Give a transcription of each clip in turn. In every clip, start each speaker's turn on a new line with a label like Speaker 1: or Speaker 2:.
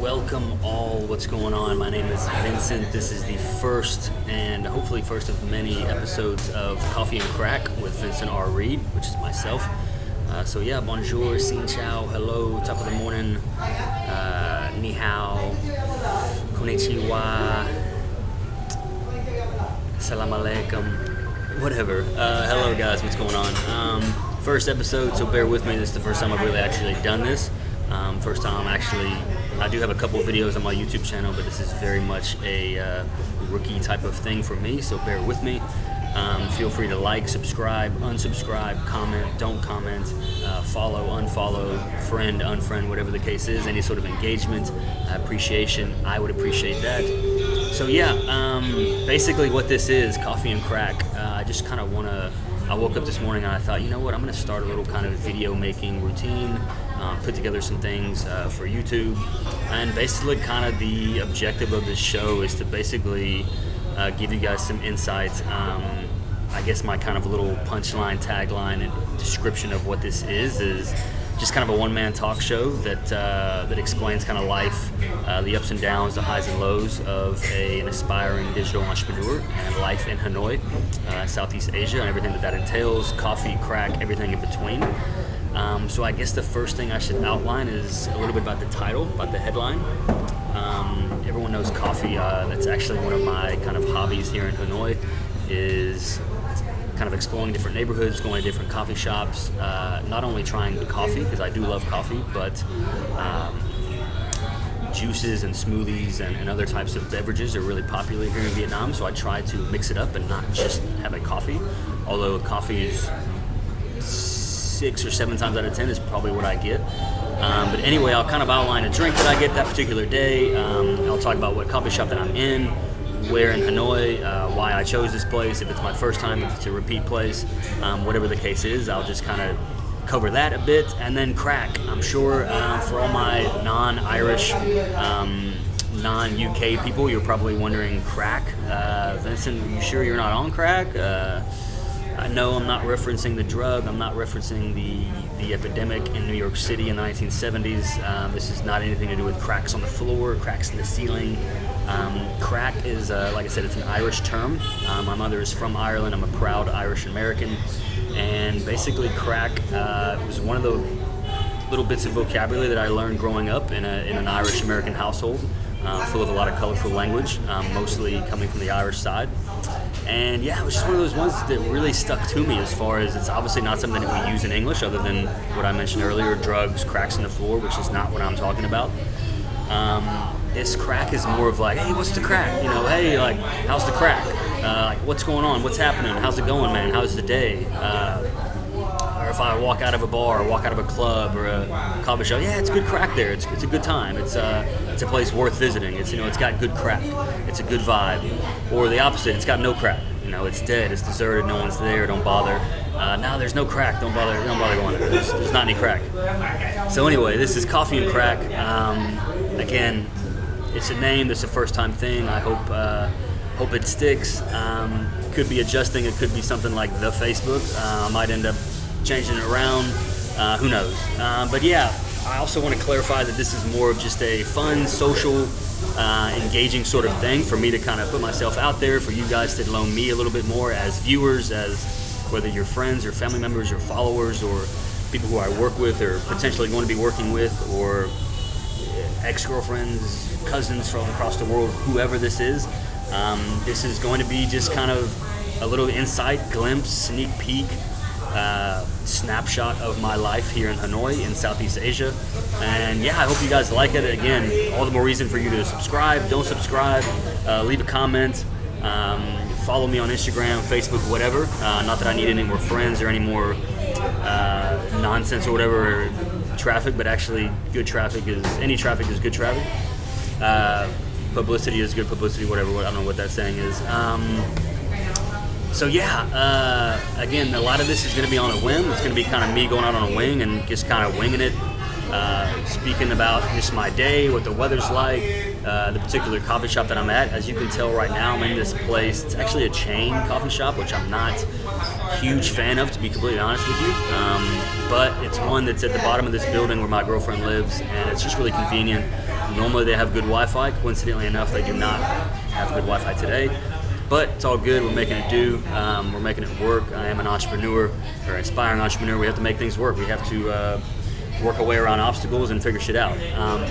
Speaker 1: Welcome all, what's going on? My name is Vincent. This is the first and hopefully first of many episodes of Coffee and Craic with Vincent R. Reed, which is myself. Bonjour, xin chào, hello, top of the morning, ni hao, konnichiwa, salam alaikum, whatever. Hello guys, what's going on? First episode, so bear with me. This is the first time I've really actually done this. First time I do have a couple of videos on my YouTube channel, but this is very much a rookie type of thing for me, so bear with me. Feel free to like, subscribe, unsubscribe, comment, don't comment, follow, unfollow, friend, unfriend, whatever the case is. Any sort of engagement, appreciation, I would appreciate that. So basically what this is, Coffee and Craic. I woke up this morning and I thought, you know what, I'm going to start a little kind of video making routine, put together some things for YouTube, and basically kind of the objective of this show is to basically give you guys some insights. I guess my kind of little punchline, tagline, and description of what this is just kind of a one-man talk show that explains kind of life, the ups and downs, the highs and lows of an aspiring digital entrepreneur and life in Hanoi, Southeast Asia, and everything that entails, coffee, crack, everything in between. So I guess the first thing I should outline is a little bit about the title, about the headline. Everyone knows coffee. That's actually one of my kind of hobbies here in Hanoi, is kind of exploring different neighborhoods, going to different coffee shops, not only trying coffee, because I do love coffee, but juices and smoothies and other types of beverages are really popular here in Vietnam, so I try to mix it up and not just have a coffee, although coffee is 6 or 7 times out of 10 is probably what I get. But anyway, I'll kind of outline a drink that I get that particular day. I'll talk about what coffee shop that I'm in, where in Hanoi, why I chose this place, if it's my first time, if it's a repeat place, whatever the case is. I'll just kind of cover that a bit, and then crack. I'm sure for all my non-Irish, non-UK people, you're probably wondering, crack? Vincent, you sure you're not on crack? I know I'm not referencing the drug, I'm not referencing the epidemic in New York City in the 1970s. This is not anything to do with cracks on the floor, cracks in the ceiling. Crack is, like I said, it's an Irish term. My mother is from Ireland. I'm a proud Irish American. And basically crack was one of the little bits of vocabulary that I learned growing up in an Irish American household, full of a lot of colorful language, mostly coming from the Irish side. And it was just one of those ones that really stuck to me, as far as it's obviously not something that we use in English, other than what I mentioned earlier, drugs, cracks in the floor, which is not what I'm talking about. This crack is more of like, hey, what's the crack? You know, hey, like, how's the crack? Like, what's going on? What's happening? How's it going, man? How's the day? Or if I walk out of a bar, or walk out of a club, or a coffee shop, it's good crack there. It's a good time. It's a place worth visiting. It's got good crack. It's a good vibe. Or the opposite, it's got no crack. It's dead. It's deserted. No one's there. Don't bother. Now there's no crack. Don't bother going there. There's not any crack. So anyway, this is Coffee and Craic. Again, it's a name. It's a first-time thing. I hope it sticks. Could be adjusting. It could be something like the Facebook. I might end up changing it around. Who knows? I also want to clarify that this is more of just a fun, social, engaging sort of thing for me to kind of put myself out there, for you guys to know me a little bit more as viewers, as whether you're friends or family members or followers or people who I work with or potentially going to be working with, or ex-girlfriends, cousins from across the world, whoever this is. This is going to be just kind of a little insight, glimpse, sneak peek, snapshot of my life here in Hanoi in Southeast Asia. And I hope you guys like it. Again, all the more reason for you to subscribe. Don't subscribe, leave a comment, follow me on Instagram, Facebook, whatever. Not that I need any more friends or any more nonsense or whatever, traffic, but actually any traffic is good traffic. Publicity is good publicity, whatever. I don't know what that saying is. Again, a lot of this is going to be on a whim. It's going to be kind of me going out on a wing and just kind of winging it, speaking about just my day, what the weather's like, the particular coffee shop that I'm at. As you can tell right now, I'm in this place. It's actually a chain coffee shop, which I'm not a huge fan of, to be completely honest with you. But it's one that's at the bottom of this building where my girlfriend lives, and it's just really convenient. Normally they have good Wi-Fi. Coincidentally enough, they do not have good Wi-Fi today. But it's all good. We're making it do. We're making it work. I am an entrepreneur, or aspiring entrepreneur. We have to make things work. We have to work our way around obstacles and figure shit out.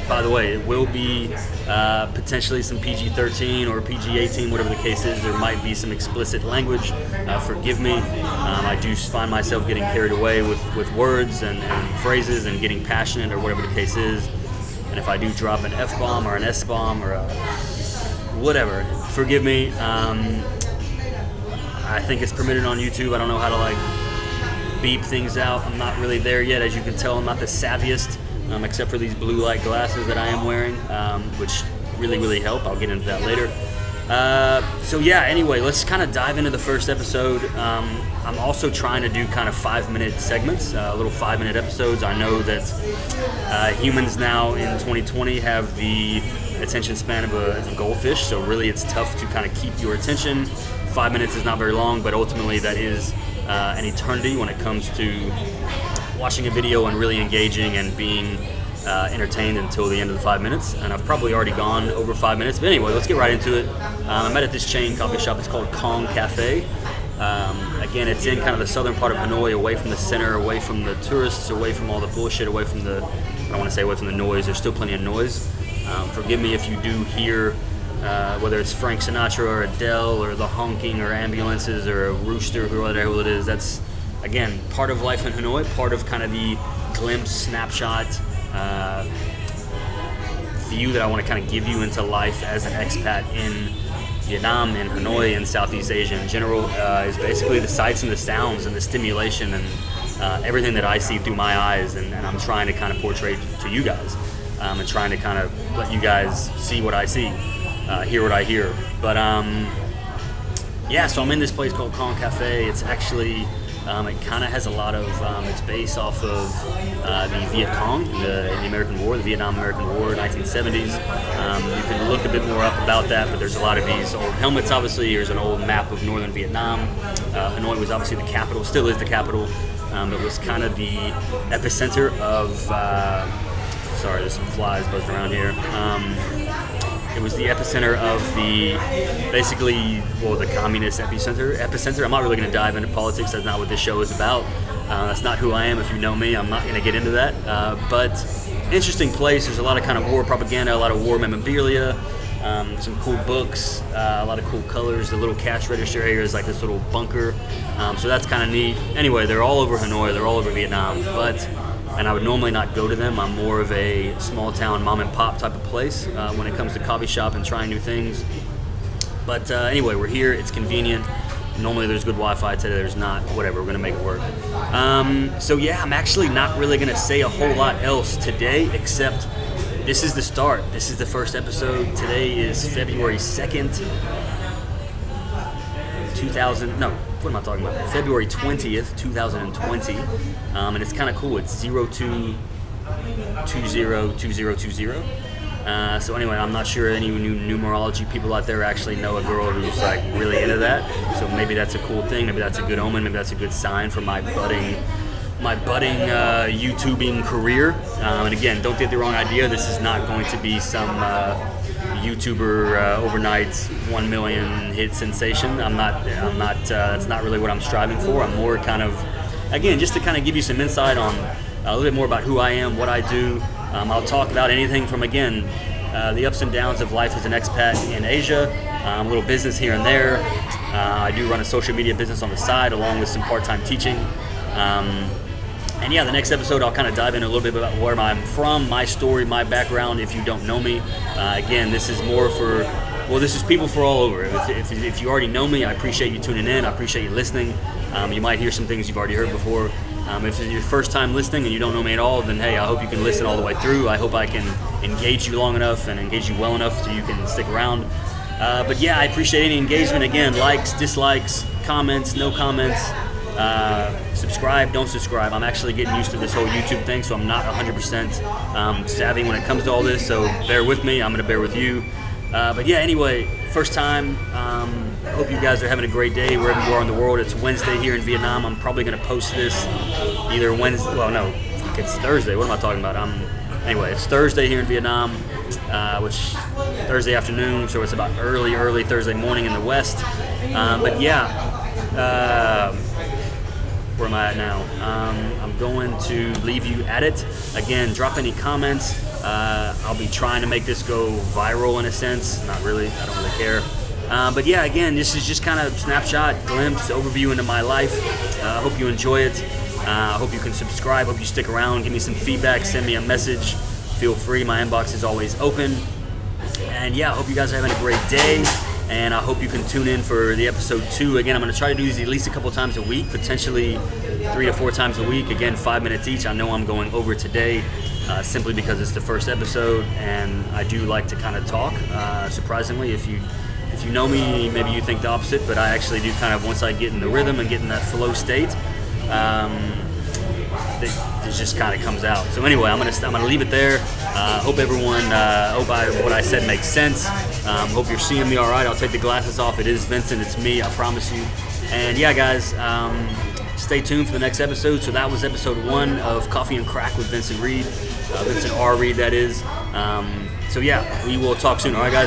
Speaker 1: By the way, it will be potentially some PG-13 or PG-18, whatever the case is. There might be some explicit language. Forgive me. I do find myself getting carried away with words and phrases and getting passionate or whatever the case is. And if I do drop an F-bomb or an S-bomb or whatever, forgive me. I think it's permitted on YouTube. I don't know how to beep things out. I'm not really there yet. As you can tell, I'm not the savviest, except for these blue light glasses that I am wearing, which really help. I'll get into that later. So yeah, anyway, let's kind of dive into the first episode. I'm also trying to do kind of 5-minute segments, little 5-minute episodes. I know that humans now in 2020 have the attention span of a goldfish, so really it's tough to kind of keep your attention. 5 minutes is not very long, but ultimately that is an eternity when it comes to watching a video and really engaging and being entertained until the end of the 5 minutes. And I've probably already gone over 5 minutes, but anyway, let's get right into it. I met at this chain coffee shop. It's called Kong Cafe. Again, it's in kind of the southern part of Hanoi, away from the center, away from the tourists, away from all the bullshit, away from the, I don't want to say away from the noise. There's still plenty of noise. Forgive me if you do hear whether it's Frank Sinatra or Adele or the honking or ambulances or a rooster or whatever it is. That's, again, part of life in Hanoi, part of kind of the glimpse, snapshot view that I want to kind of give you into life as an expat in Vietnam, in Hanoi, and Southeast Asia in general, is basically the sights and the sounds and the stimulation and everything that I see through my eyes, and I'm trying to kind of portray to you guys, and trying to kind of let you guys see what I see, hear what I hear. But yeah, so I'm in this place called Kong Cafe. It's actually, it kind of has a lot of, it's based off of the Viet Cong in the American War, the Vietnam-American War, 1970s. You can look a bit more up about that, but there's a lot of these old helmets, obviously. Here's an old map of northern Vietnam. Hanoi was obviously the capital, still is the capital. It was kind of the epicenter of, sorry, there's some flies buzzing around here. It was the epicenter of the, basically, well, the communist epicenter. I'm not really going to dive into politics. That's not what this show is about. That's not who I am. If you know me, I'm not going to get into that. But interesting place. There's a lot of kind of war propaganda, a lot of war memorabilia, some cool books, a lot of cool colors. The little cash register area is like this little bunker. So that's kind of neat. Anyway, they're all over Hanoi. They're all over Vietnam. And I would normally not go to them. I'm more of a small town mom and pop type of place when it comes to coffee shop and trying new things. But anyway, we're here. It's convenient. Normally there's good Wi-Fi. Today there's not. Whatever, we're going to make it work. So yeah, I'm actually not really going to say a whole lot else today, except this is the start. This is the first episode. Today is February 2nd, February 20th, 2020, and it's kind of cool. It's 02202020. So anyway, I'm not sure any new numerology people out there actually know a girl who's like really into that. So maybe that's a cool thing. Maybe that's a good omen. Maybe that's a good sign for my budding YouTubing career. And again, don't get the wrong idea. This is not going to be some YouTuber overnight 1 million hit sensation. I'm not. That's not really what I'm striving for. I'm more kind of, again, just to kind of give you some insight on a little bit more about who I am, what I do. I'll talk about anything from, again, the ups and downs of life as an expat in Asia, a little business here and there. I do run a social media business on the side along with some part-time teaching. And yeah, the next episode I'll kind of dive in a little bit about where I'm from, my story, my background, if you don't know me. Again, this is more for, well, this is people for all over. If you already know me, I appreciate you tuning in. I appreciate you listening. You might hear some things you've already heard before. If it's your first time listening and you don't know me at all, then hey, I hope you can listen all the way through. I hope I can engage you long enough and engage you well enough so you can stick around. But yeah, I appreciate any engagement. Again, likes, dislikes, comments, no comments. Subscribe, don't subscribe. I'm actually getting used to this whole YouTube thing, so I'm not 100% savvy when it comes to all this, so bear with me. I'm going to bear with you. But yeah, anyway, first time. Hope you guys are having a great day wherever you are in the world. It's Wednesday here in Vietnam. I'm probably going to post this either Wednesday, well, no, it's Thursday. What am I talking about? Anyway, it's Thursday here in Vietnam. which Thursday afternoon, so it's about early Thursday morning in the West. But yeah, where am I at now? I'm going to leave you at it. Again, drop any comments. I'll be trying to make this go viral in a sense. Not really, I don't really care. But yeah, again, this is just kind of snapshot, glimpse, overview into my life. I hope you enjoy it. I hope you can subscribe, hope you stick around, give me some feedback, send me a message. Feel free, my inbox is always open. And yeah, I hope you guys are having a great day. And I hope you can tune in for the episode 2. Again, I'm going to try to do these at least a couple times a week, potentially 3 to 4 times a week. Again, 5 minutes each. I know I'm going over today simply because it's the first episode, and I do like to kind of talk. Surprisingly, if you know me, maybe you think the opposite, but I actually do kind of, once I get in the rhythm and get in that flow state, it just kind of comes out. So anyway, I'm gonna leave it there. Hope everyone, what I said makes sense. Hope you're seeing me all right. I'll take the glasses off. It is Vincent. It's me. I promise you. And yeah, guys, stay tuned for the next episode. So that was episode 1 of Coffee and Crack with Vincent Reed, Vincent R. Reed, that is. So yeah, we will talk soon. All right, guys.